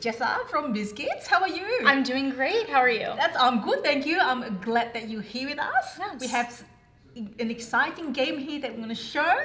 Jessa from WizKids. How are you? I'm doing great. How are you? I'm good, thank you. I'm glad that you're here with us. Yes. We have an exciting game here that we're going to show.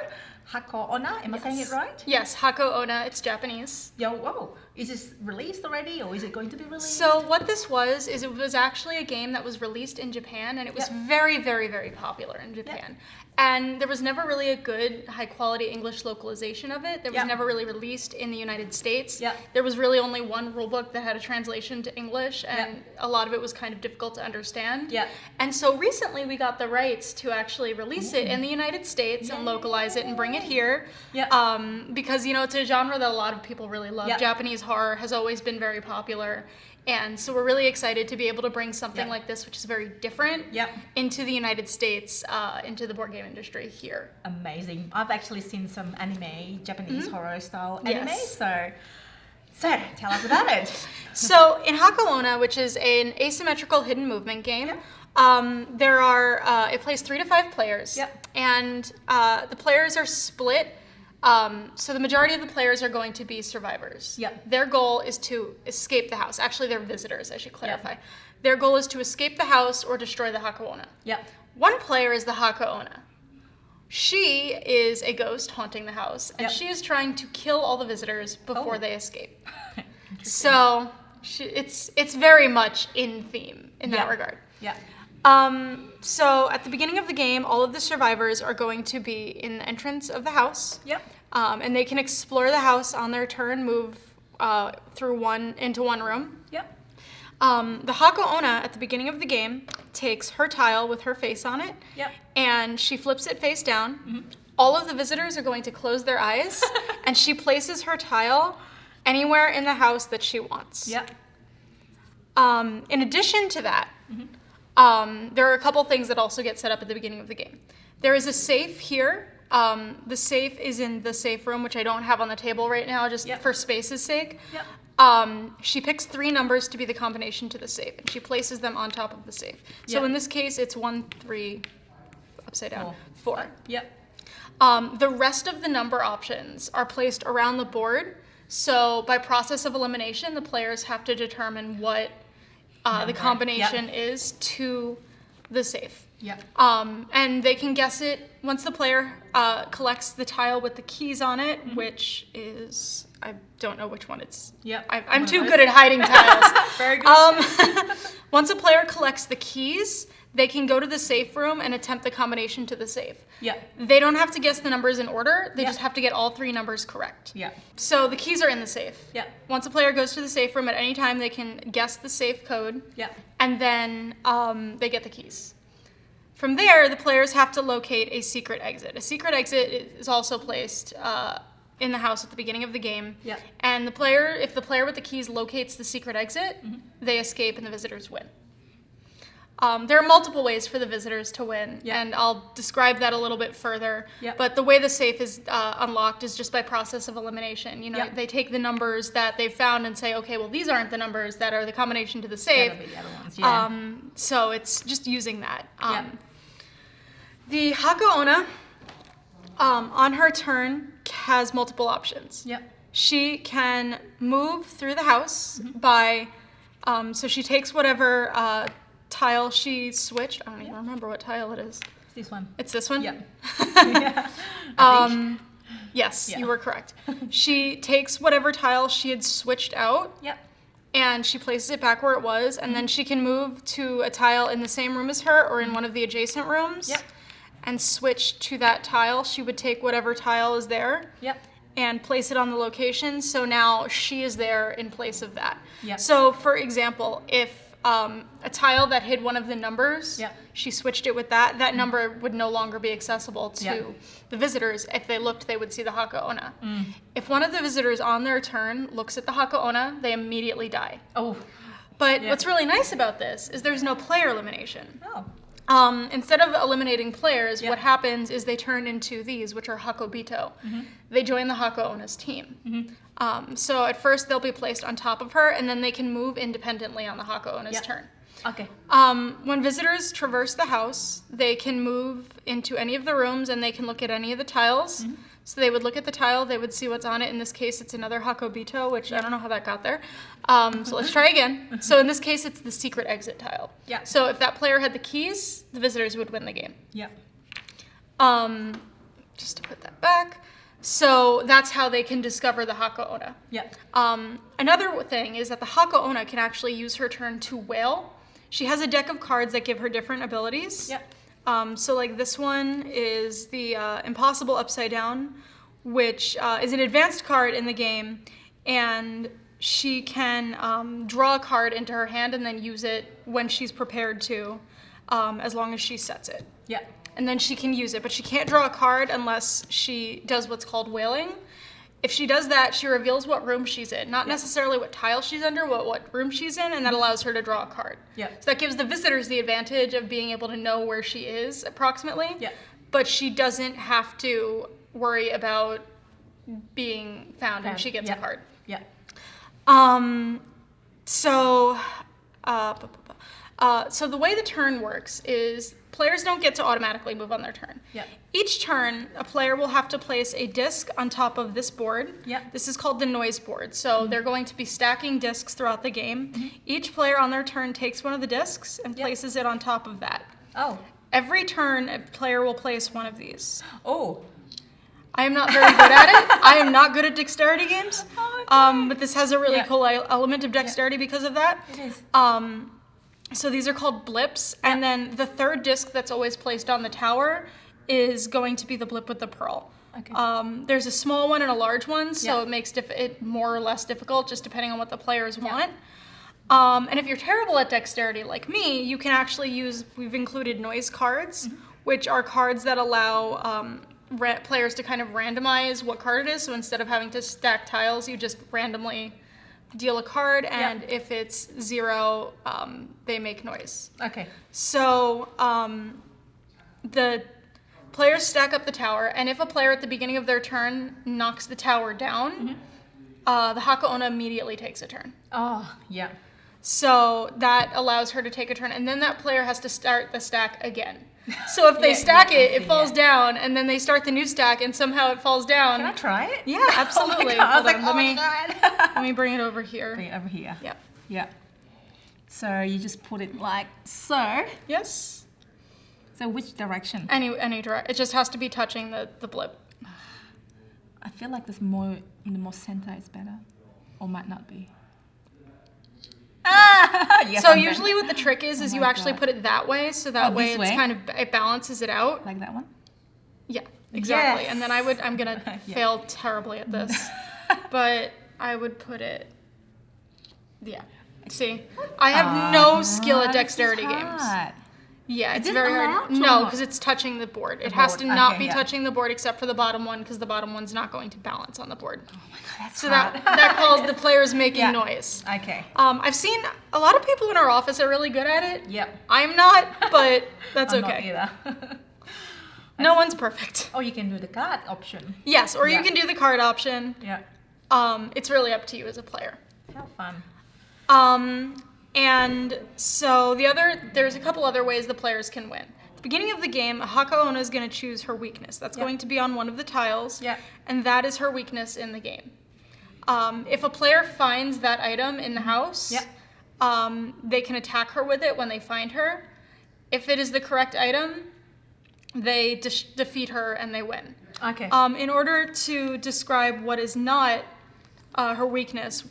Hako Onna, am I saying it right? Yes, Hako Onna. It's Japanese. Whoa. Is this released already or is it going to be released? So what this was is it was actually a game that was released in Japan, and it was very, very, very popular in Japan. And there was never really a good high quality English localization of it. There was never really released in the United States. There was really only one rulebook that had a translation to English, and a lot of it was kind of difficult to understand. And so recently we got the rights to actually release it in the United States and localize it and bring it here. Because, you know, it's a genre that a lot of people really love. Japanese horror has always been very popular. And so we're really excited to be able to bring something like this, which is very different, into the United States, into the board game industry here. Amazing. I've actually seen some anime, Japanese horror style anime, so tell us about it. So in Hako Onna, which is an asymmetrical hidden movement game, there are, it plays 3 to 5 players, and the players are split. So the majority of the players are going to be survivors. Their goal is to escape the house. Actually, they're visitors, I should clarify. Their goal is to escape the house or destroy the Hako Onna. One player is the Hako Onna. She is a ghost haunting the house, and she is trying to kill all the visitors before they escape. So it's very much in theme in that regard. So at the beginning of the game, all of the survivors are going to be in the entrance of the house. And they can explore the house on their turn, move into one room. The Hako Onna at the beginning of the game takes her tile with her face on it, and she flips it face down. All of the visitors are going to close their eyes, and she places her tile anywhere in the house that she wants. In addition to that, there are a couple things that also get set up at the beginning of the game. There is a safe here. The safe is in the safe room, which I don't have on the table right now, just for space's sake. She picks 3 numbers to be the combination to the safe, and she places them on top of the safe. So in this case, it's 1, 3, upside down, 4. The rest of the number options are placed around the board. So by process of elimination, the players have to determine what the combination is to the safe. And they can guess it once the player collects the tile with the keys on it, which is, I don't know which one it's. I'm too good at hiding tiles. Very good. Once a player collects the keys, they can go to the safe room and attempt the combination to the safe. They don't have to guess the numbers in order. They just have to get all 3 numbers correct. So the keys are in the safe. Once a player goes to the safe room at any time, they can guess the safe code. And then they get the keys. From there, the players have to locate a secret exit. A secret exit is also placed in the house at the beginning of the game. And if the player with the keys locates the secret exit, they escape and the visitors win. There are multiple ways for the visitors to win, and I'll describe that a little bit further. But the way the safe is unlocked is just by process of elimination. You know, they take the numbers that they've found and say, okay, well, these aren't the numbers that are the combination to the safe. That'll be the other ones, So it's just using that. The Hako Onna, on her turn, has multiple options. She can move through the house by, so she takes whatever tile she switched. I don't even remember what tile it is. It's this one. It's this one? Yes, you were correct. She takes whatever tile she had switched out. And she places it back where it was, and then she can move to a tile in the same room as her or in one of the adjacent rooms and switch to that tile. She would take whatever tile is there and place it on the location, so now she is there in place of that. So for example, if a tile that hid one of the numbers, she switched it with that number would no longer be accessible to the visitors. If they looked, they would see the Hako Onna. If one of the visitors on their turn looks at the Hako Onna, they immediately die. But what's really nice about this is there's no player elimination. Instead of eliminating players, what happens is they turn into these, which are Hakobito. They join the Hako Onna's team. So at first they'll be placed on top of her, and then they can move independently on the Hako Onna's turn. When visitors traverse the house, they can move into any of the rooms and they can look at any of the tiles. So they would look at the tile, they would see what's on it. In this case, it's another Hakobito, which I don't know how that got there. So let's try again. So in this case, it's the secret exit tile. Yeah. So if that player had the keys, the visitors would win the game. Yeah. Just to put that back. So that's how they can discover the Hako Onna. Yeah. Another thing is that the Hako Onna can actually use her turn to wail. She has a deck of cards that give her different abilities. Yeah. So like this one is the Impossible Upside Down, which is an advanced card in the game, and she can draw a card into her hand and then use it when she's prepared to, as long as she sets it. Yeah. And then she can use it, but she can't draw a card unless she does what's called wailing. If she does that, she reveals what room she's in, not necessarily what tile she's under, what room she's in, and that allows her to draw a card. Yeah. So that gives the visitors the advantage of being able to know where she is approximately. Yeah. But she doesn't have to worry about being found when she gets a card. Yeah. So the way the turn works is players don't get to automatically move on their turn. Yep. Each turn, a player will have to place a disc on top of this board. Yep. This is called the noise board. So they're going to be stacking discs throughout the game. Each player on their turn takes one of the discs and places it on top of that. Oh. Every turn, a player will place one of these. Oh. I am not very good at it. I am not good at dexterity games. But this has a really cool element of dexterity because of that. It is. So these are called blips, and then the third disc that's always placed on the tower is going to be the blip with the pearl. Okay. There's a small one and a large one, so it makes it more or less difficult, just depending on what the players want. And if you're terrible at dexterity like me, you can actually use, we've included noise cards, which are cards that allow players to kind of randomize what card it is. So instead of having to stack tiles, you just randomly deal a card, and if it's 0, they make noise. Okay. So the players stack up the tower, and if a player at the beginning of their turn knocks the tower down, the Hako Onna immediately takes a turn. Oh, yeah. So that allows her to take a turn, and then that player has to start the stack again. So if they stack it falls down, and then they start the new stack, and somehow it falls down. Can I try it? Yeah, absolutely. Oh my God. I was like, Hold on, God. let me bring it over here. Bring it over here. Yep. Yeah. So you just put it like so. Yes. So which direction? Any direction. It just has to be touching the blip. I feel like this more in the more center is better, or might not be. Yes, so I'm usually better. what the trick is Oh you my actually God. put it that way, so that way this it's way? kind of, it balances it out. Like that one? Yeah, exactly. Yes. And then I'm gonna fail terribly at this, but I would put it, See, I have no skill at dexterity games. Yeah, it's it very hard. allowed or No, not? because it's touching the board. It The has board. to not Okay, be yeah. touching the board except for the bottom one, because the bottom one's not going to balance on the board. Oh my God, that's So hard. that calls the players making noise. Okay. I've seen a lot of people in our office are really good at it. Yep. I'm not, but that's I'm okay. Not either. No one's perfect. Oh, you can do the card option. Yes, or you can do the card option. Yeah. It's really up to you as a player. How fun. And so there's a couple other ways the players can win. At the beginning of the game, Hako Onna is going to choose her weakness. That's going to be on one of the tiles. Yeah. And that is her weakness in the game. If a player finds that item in the house, they can attack her with it when they find her. If it is the correct item, they defeat her and they win. Okay. In order to describe what is not her weakness,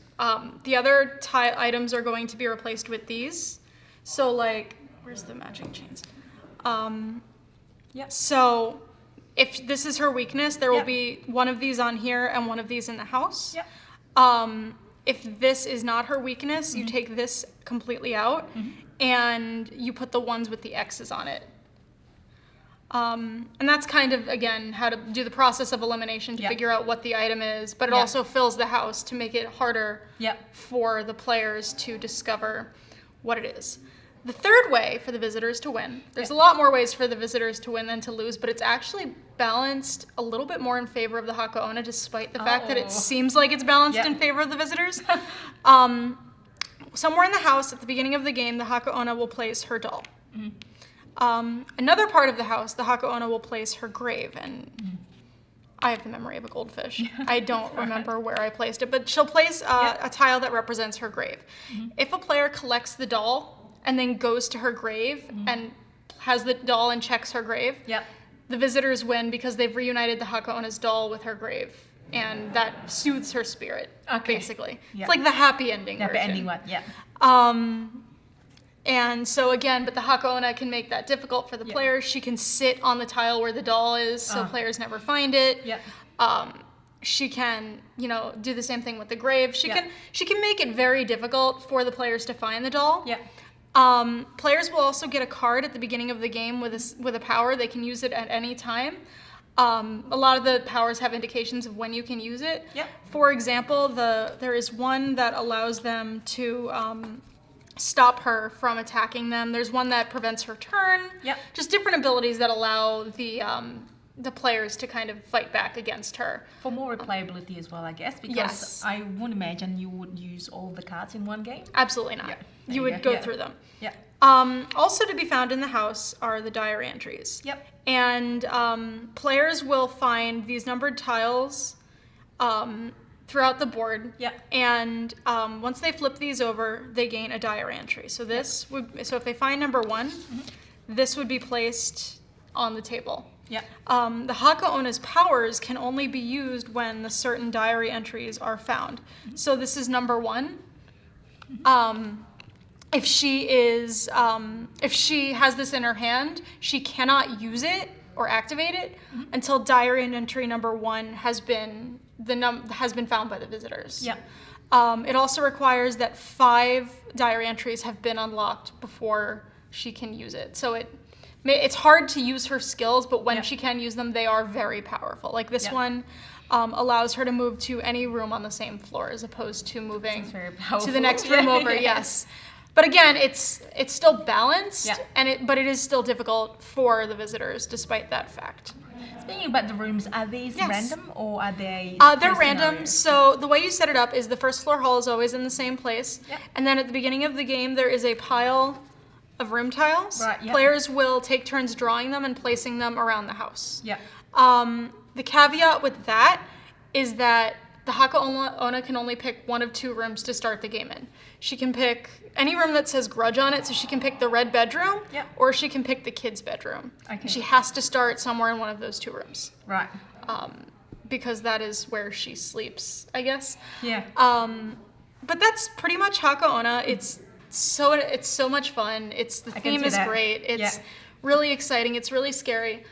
the other items are going to be replaced with these. So like, where's the matching chains? So if this is her weakness, there will be one of these on here and one of these in the house. If this is not her weakness, you take this completely out and you put the ones with the X's on it. And that's kind of, again, how to do the process of elimination to figure out what the item is, but it also fills the house to make it harder for the players to discover what it is. The third way for the visitors to win, there's a lot more ways for the visitors to win than to lose, but it's actually balanced a little bit more in favor of the Hako Onna, despite the fact that it seems like it's balanced in favor of the visitors. Somewhere in the house at the beginning of the game, the Hako Onna will place her doll. Another part of the house, the Hako Onna will place her grave, and I have the memory of a goldfish. I don't remember where I placed it, but she'll place a tile that represents her grave. If a player collects the doll and then goes to her grave and has the doll and checks her grave, the visitors win because they've reunited the Hako Onna's doll with her grave. And that soothes her spirit, basically. It's like the happy ending version. Happy ending one, And so again, but the Hako Onna can make that difficult for the players. She can sit on the tile where the doll is, so players never find it. She can, you know, do the same thing with the grave. She can make it very difficult for the players to find the doll. Players will also get a card at the beginning of the game with a power. They can use it at any time. A lot of the powers have indications of when you can use it. For example, there is one that allows them to stop her from attacking them. There's one that prevents her turn. Just different abilities that allow the players to kind of fight back against her. For more replayability as well, I guess, because I would imagine you would use all the cards in one game. Absolutely not. You would go through them. Also to be found in the house are the diary entries. And players will find these numbered tiles throughout the board. And once they flip these over, they gain a diary entry. So so if they find number 1, this would be placed on the table. The Hako Onna's powers can only be used when the certain diary entries are found. So this is number 1. If she has this in her hand, she cannot use it or activate it until diary entry number 1 has been found by the visitors. It also requires that 5 diary entries have been unlocked before she can use it. So it's hard to use her skills, but when she can use them, they are very powerful. Like this one allows her to move to any room on the same floor as opposed to moving to the next room over. But again, it's still balanced, but it is still difficult for the visitors, despite that fact. Speaking about the rooms, are these random or are they? They're random. So the way you set it up is the first floor hall is always in the same place, and then at the beginning of the game there is a pile of room tiles. Players will take turns drawing them and placing them around the house. The caveat with that is that the Hako Onna can only pick one of 2 rooms to start the game in. She can pick any room that says grudge on it, so she can pick the red bedroom, or she can pick the kids' bedroom. She has to start somewhere in one of those 2 rooms. Because that is where she sleeps, I guess. But that's pretty much Hako Onna. It's so much fun. The theme is great. It's really exciting. It's really scary.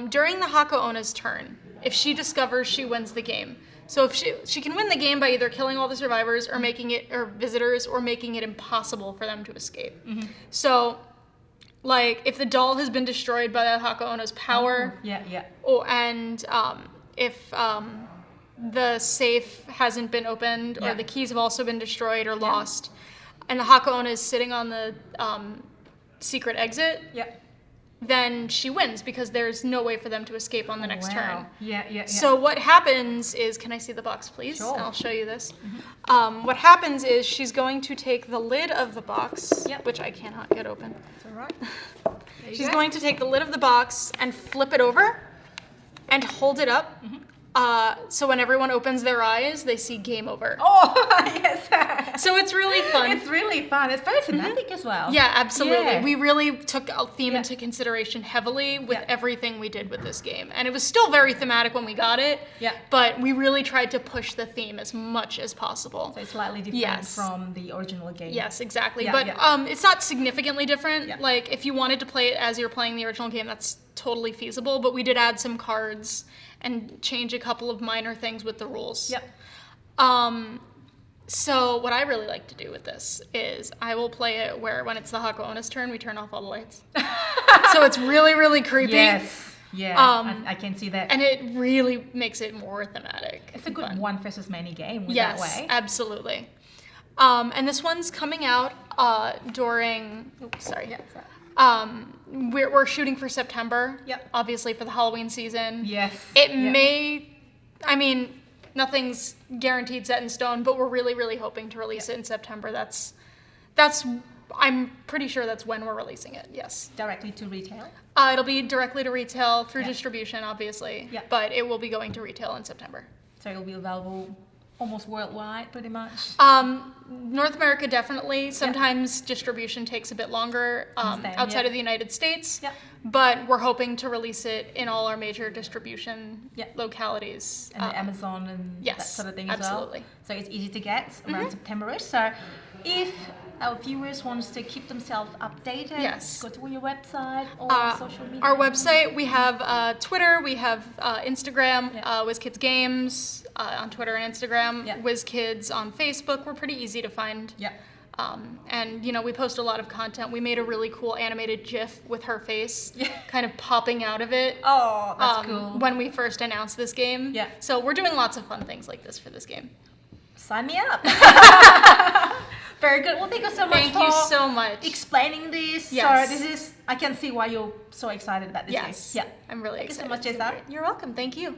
During the Hako Onna's turn, if she discovers, she wins the game. So if she can win the game by either killing all the survivors or visitors or making it impossible for them to escape. So like if the doll has been destroyed by the Hako Onna's power, and if the safe hasn't been opened or the keys have also been destroyed or lost, and the Hako Onna is sitting on the secret exit, then she wins because there's no way for them to escape on the next turn. So what happens is, can I see the box, please? Sure. I'll show you this. What happens is she's going to take the lid of the box, which I cannot get open. That's all right. She's going to take the lid of the box and flip it over and hold it up. So when everyone opens their eyes, they see game over. So it's really fun. It's really fun. It's very thematic as well. Yeah, absolutely. We really took our theme into consideration heavily with everything we did with this game. And it was still very thematic when we got it, but we really tried to push the theme as much as possible. So it's slightly different from the original game. Yes, exactly. But it's not significantly different. Like, if you wanted to play it as you're playing the original game, that's totally feasible. But we did add some cards and change a couple of minor things with the rules. So what I really like to do with this is I will play it where when it's the Hako Onna's turn, we turn off all the lights. So it's really, really creepy. I can see that. And it really makes it more thematic. It's a good fun. 1 versus many game that way. Yes, absolutely. And this one's coming out during, we're shooting for September, obviously for the Halloween season. It may, I mean, nothing's guaranteed set in stone, but we're really, really hoping to release it in September. That's I'm pretty sure that's when we're releasing it. Yes. Directly to retail? It'll be directly to retail through distribution, obviously. Yeah. But it will be going to retail in September. So it'll be available almost worldwide, pretty much? North America, definitely. Sometimes distribution takes a bit longer outside of the United States. Yeah. But we're hoping to release it in all our major distribution localities. And Amazon and that sort of thing as well. Absolutely. So it's easy to get around September-ish. So if our viewers want to keep themselves updated, go to your website or social media. Our website, we have Twitter, we have Instagram, WizKids Games on Twitter and Instagram, WizKids on Facebook. We're pretty easy to find. Yeah. And, we post a lot of content. We made a really cool animated GIF with her face kind of popping out of it. Oh, that's cool. When we first announced this game. Yeah. So we're doing lots of fun things like this for this game. Sign me up. Very good. Well, thank you so much. Thank you so much. Explaining this. Yes. So I can see why you're so excited about this game. Yeah. I'm really excited. Thank you so much, Jessa. You're welcome. Thank you.